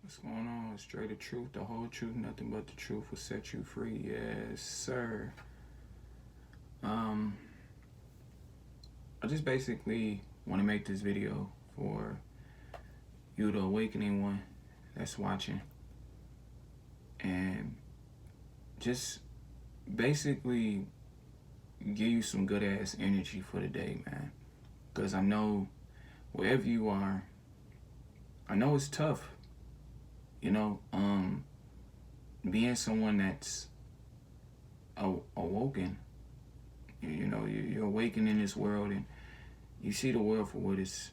What's going on? Straight the truth, the whole truth, nothing but the truth will set you free. Yes, sir. Um, I just basically want to make this video for you, the awakening one that's watching, and just basically give you some good ass energy for the day, man. Because I know wherever you are, I know it's tough, you know, being someone that's awoken. You're awakened in this world, and you see the world for what it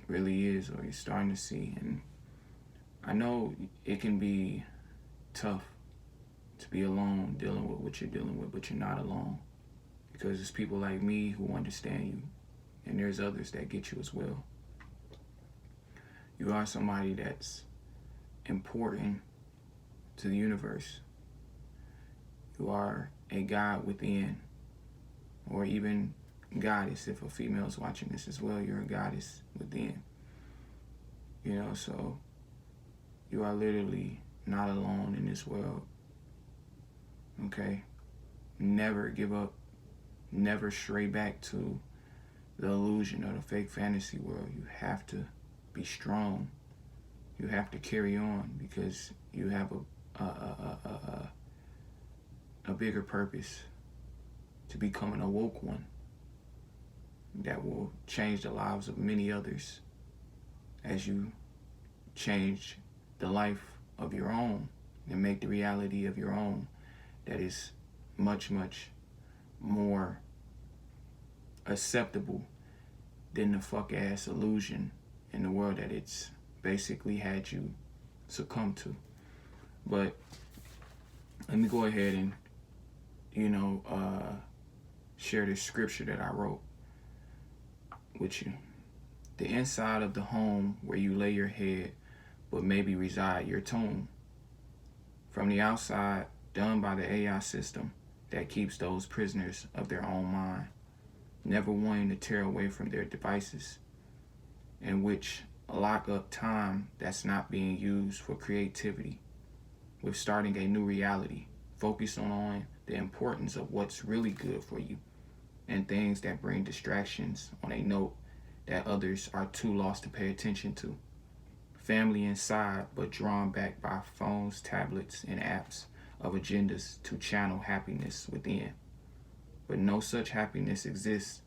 really is, or you're starting to see. And I know it can be tough to be alone dealing with what you're dealing with, but you're not alone, because there's people like me who understand you, and there's others that get you as well. You are somebody that's important to the universe. You are a god within, or even goddess. If a female's watching this as well, you're a goddess within. So you are literally not alone in this world. Okay? Never give up. Never stray back to the illusion of the fake fantasy world. You have to be strong. You have to carry on, because you have a bigger purpose, to become an awoke one that will change the lives of many others as you change the life of your own and make the reality of your own that is much, much more acceptable than the fuck ass illusion in the world that it's basically had you succumb to. But let me go ahead and, share this scripture that I wrote with you. The inside of the home where you lay your head would maybe reside your tomb. From the outside, done by the AI system that keeps those prisoners of their own mind, never wanting to tear away from their devices, in which lock up time that's not being used for creativity, with starting a new reality, focus on the importance of what's really good for you, and things that bring distractions on a note that others are too lost to pay attention to. Family inside, but drawn back by phones, tablets, and apps of agendas to channel happiness within. But no such happiness exists,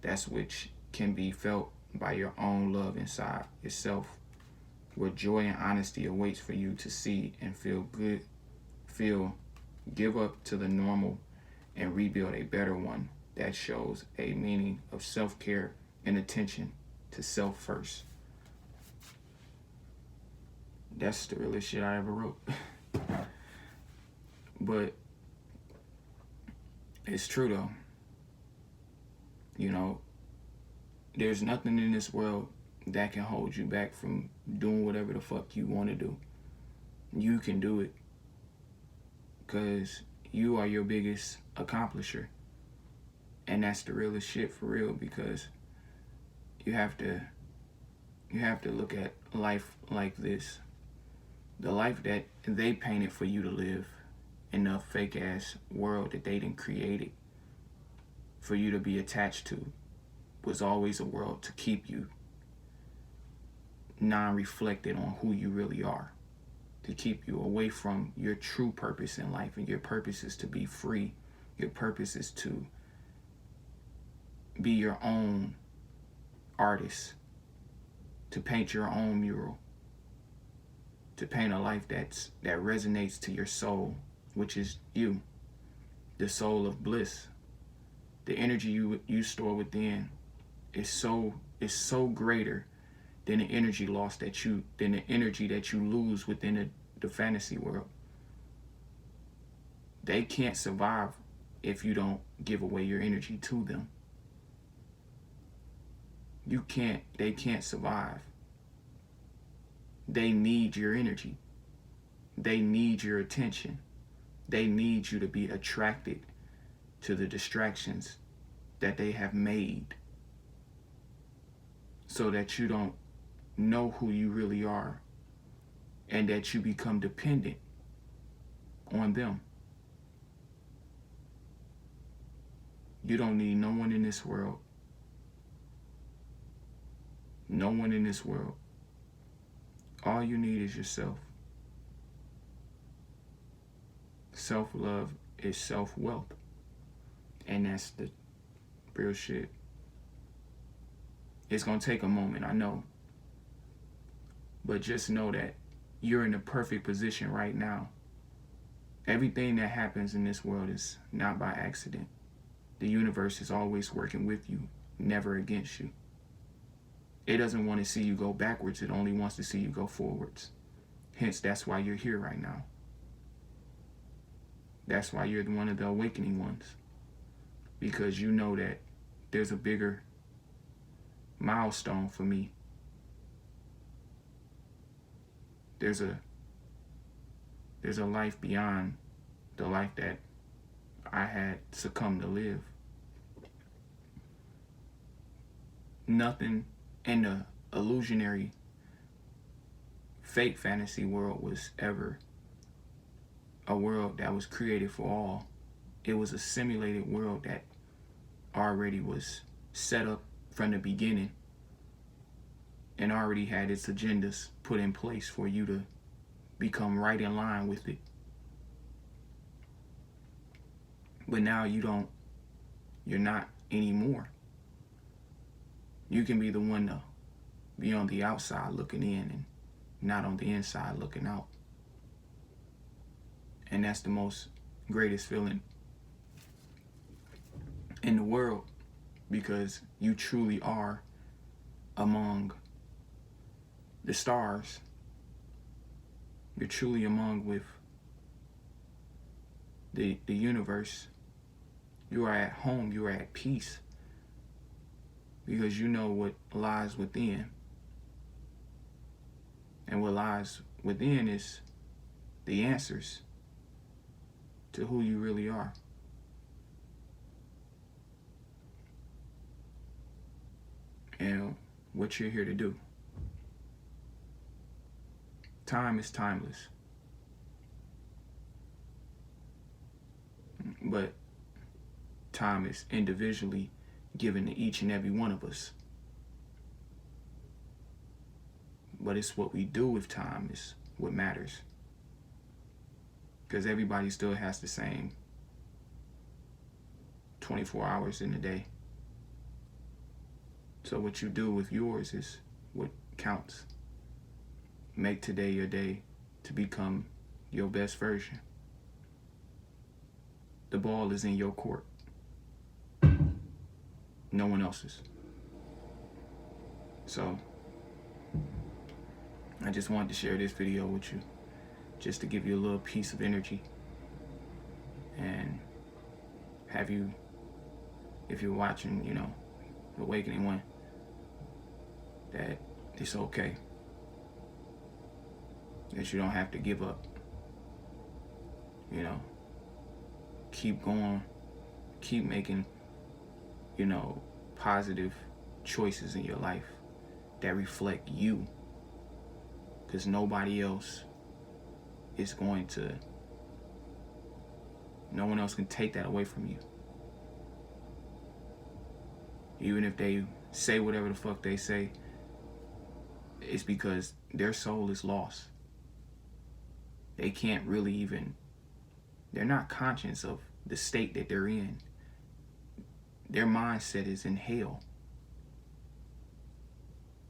that's which can be felt by your own love inside yourself, where joy and honesty awaits for you to see and feel good, give up to the normal and rebuild a better one that shows a meaning of self-care and attention to self first. That's the realest shit I ever wrote. But it's true though. There's nothing in this world that can hold you back from doing whatever the fuck you want to do. You can do it, because you are your biggest accomplisher. And that's the realest shit for real, because you have to look at life like this. The life that they painted for you to live in the fake ass world that they didn't create it for you to be attached to was always a world to keep you non-reflected on who you really are, to keep you away from your true purpose in life. And your purpose is to be free. Your purpose is to be your own artist, to paint your own mural, to paint a life that resonates to your soul, which is you, the soul of bliss. The energy you store within is so greater than the energy that you lose within the fantasy world. They can't survive if you don't give away your energy to them. They can't survive. They need your energy. They need your attention. They need you to be attracted to the distractions that they have made, so that you don't know who you really are and that you become dependent on them. You don't need no one in this world. No one in this world. All you need is yourself. Self-love is self-wealth. And that's the real shit. It's going to take a moment, I know. But just know that you're in the perfect position right now. Everything that happens in this world is not by accident. The universe is always working with you, never against you. It doesn't want to see you go backwards. It only wants to see you go forwards. Hence, that's why you're here right now. That's why you're one of the awakening ones. Because you know that there's a bigger milestone for me. There's a life beyond the life that I had succumbed to live. Nothing in the illusionary fake fantasy world was ever a world that was created for all. It was a simulated world that already was set up from the beginning and already had its agendas put in place for you to become right in line with it. But now you're not anymore. You can be the one to be on the outside looking in and not on the inside looking out. And that's the most greatest feeling in the world, because you truly are among the stars. You're truly among with the universe. You are at home. You are at peace. Because you know what lies within. And what lies within is the answers to who you really are. And what you're here to do. Time is timeless. But time is individually given to each and every one of us. But it's what we do with time is what matters. Because everybody still has the same 24 hours in a day. So what you do with yours is what counts. Make today your day to become your best version. The ball is in your court. No one else's. So, I just wanted to share this video with you, just to give you a little piece of energy and have you, if you're watching, Awakening One, that it's okay, that you don't have to give up. Keep going, keep making, positive choices in your life that reflect you, because nobody else is going to, no one else can take that away from you. Even if they say whatever the fuck they say, it's because their soul is lost. They can't really even, they're not conscious of the state that they're in. Their mindset is in hell.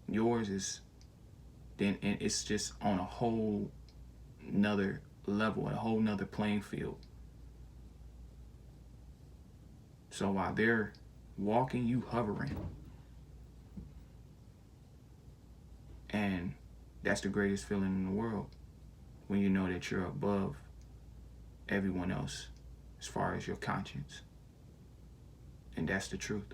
Yours is, then, and it's just on a whole nother level, a whole nother playing field. So while they're walking, you hovering. And that's the greatest feeling in the world, when you know that you're above everyone else as far as your conscience. And that's the truth.